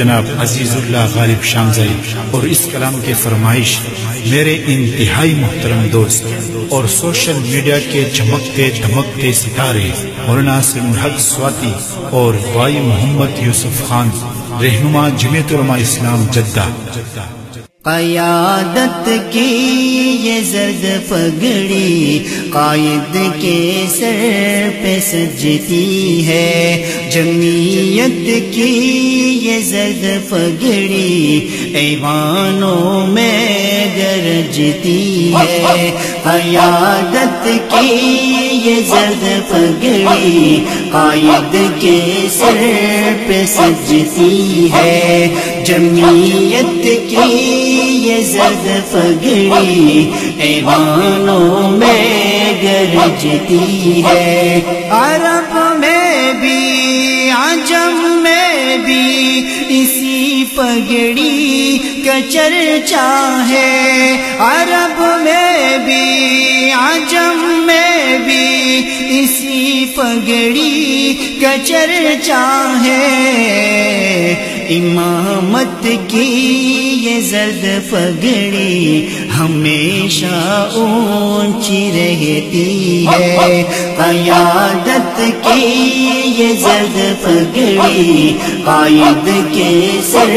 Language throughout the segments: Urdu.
جناب عزیز اللہ غالب شامزئی اور اس کلام کی فرمائش میرے انتہائی محترم دوست اور سوشل میڈیا کے چمکتے دھمکتے ستارے مولانا سلیم الحق سواتی اور بھائی محمد یوسف خان رہنما جمعیت علماء اسلام جدہ۔ قیادت کی یہ زرد پگڑی قائد کے سر پہ سجتی ہے، جمعیت کی یہ زرد پگڑی ایوانوں میں گرجتی ہے۔ قیادت کی یہ زرد پگڑی قائد کے سر پہ سجتی ہے، جمعیت کی یہ زرد پگڑی ایوانوں میں گرجتی ہے۔ عرب میں بھی عجم میں بھی اسی پگڑی کا چرچا ہے، عرب میں بھی عجم میں بھی اسی پگڑی کا چرچا ہے۔ امامت کی یہ زرد پگڑی ہمیشہ اونچی رہتی ہے، قیادت کی یہ زرد پگڑی قائد کے سر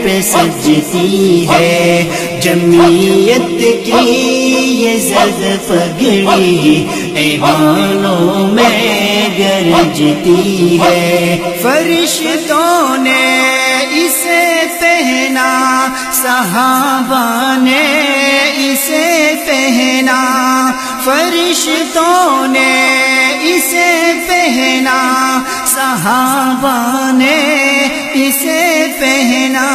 پہ سجتی ہے، جمعیت کی یہ زرد پگڑی ایوانوں میں گرجتی ہے۔ فرشتوں نے اسے پہنا، صحابہ نے اسے پہنا، فرشتوں نے اسے پہنا، صحابہ نے اسے پہنا۔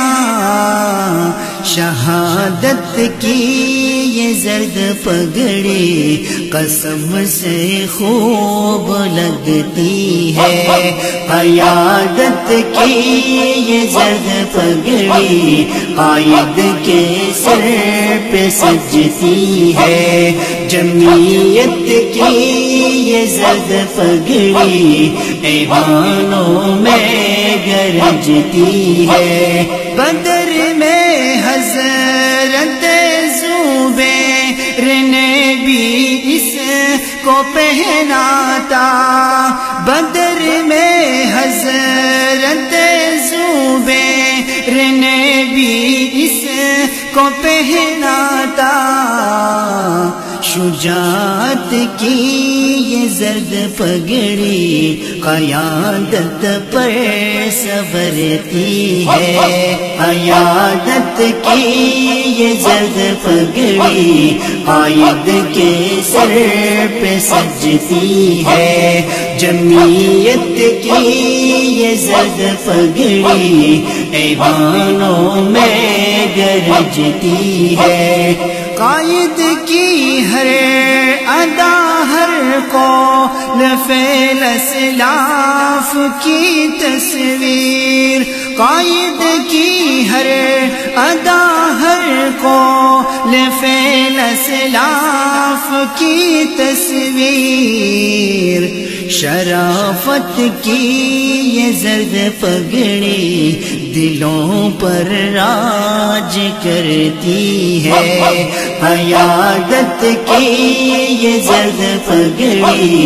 شہادت کی یہ زرد پگڑی قسم سے خوب لگتی ہے، قیادت کی یہ زرد پگڑی قائد کے سر پہ سجتی ہے، جمعیت کی یہ زرد پگڑی ایوانوں میں گرجتی ہے۔ بدر میں حضرت زبیر نے بھی اس کو پہنا تھا، بدر میں حضرت زبیر نے بھی اس کو پہنا تھا۔ شجاعت کی یہ زرد پگڑی قیادت پر سنورتی ہے، قیادت کی یہ زرد پگڑی قائد کے سر پہ سجتی ہے، جمعیت کی یہ زرد پگڑی ایوانوں میں گرجتی ہے۔ قائد کی ہر ادا ہر قول فعل اسلاف کی تصویر، قائد کی ہر ادا ہر قول فعل اسلاف کی تصویر۔ شرافت کی یہ زرد پگڑی دلوں پر راج کرتی ہے، قیادت کی یہ زرد پگڑی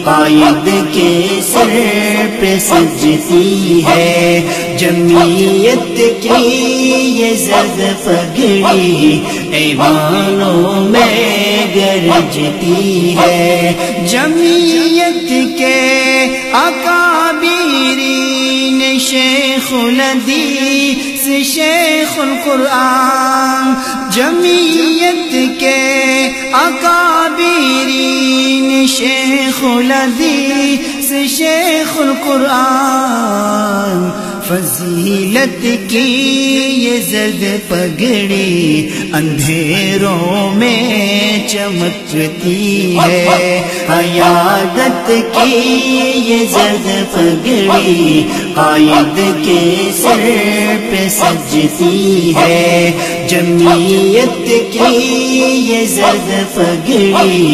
قائد کے سر پہ سجتی ہے، جمعیت کی یہ زرد پگڑی ایوانوں میں گرجتی ہے۔ جمعیت کے اکابرین شیخ الحدیث شیخ القرآن، جمعیت کے اکابرین شیخ الحدیث شیخ القرآن۔ فضیلت کی یہ زرد پگڑی اندھیروں میں چمکتی ہے، قیادت کی یہ زرد پگڑی قائد کے سر پہ سجتی ہے، جمعیت کی یہ زرد پگڑی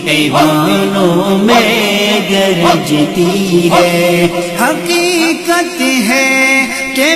ایوانوں میں گرجتی ہے۔ حقیقت ہے کہ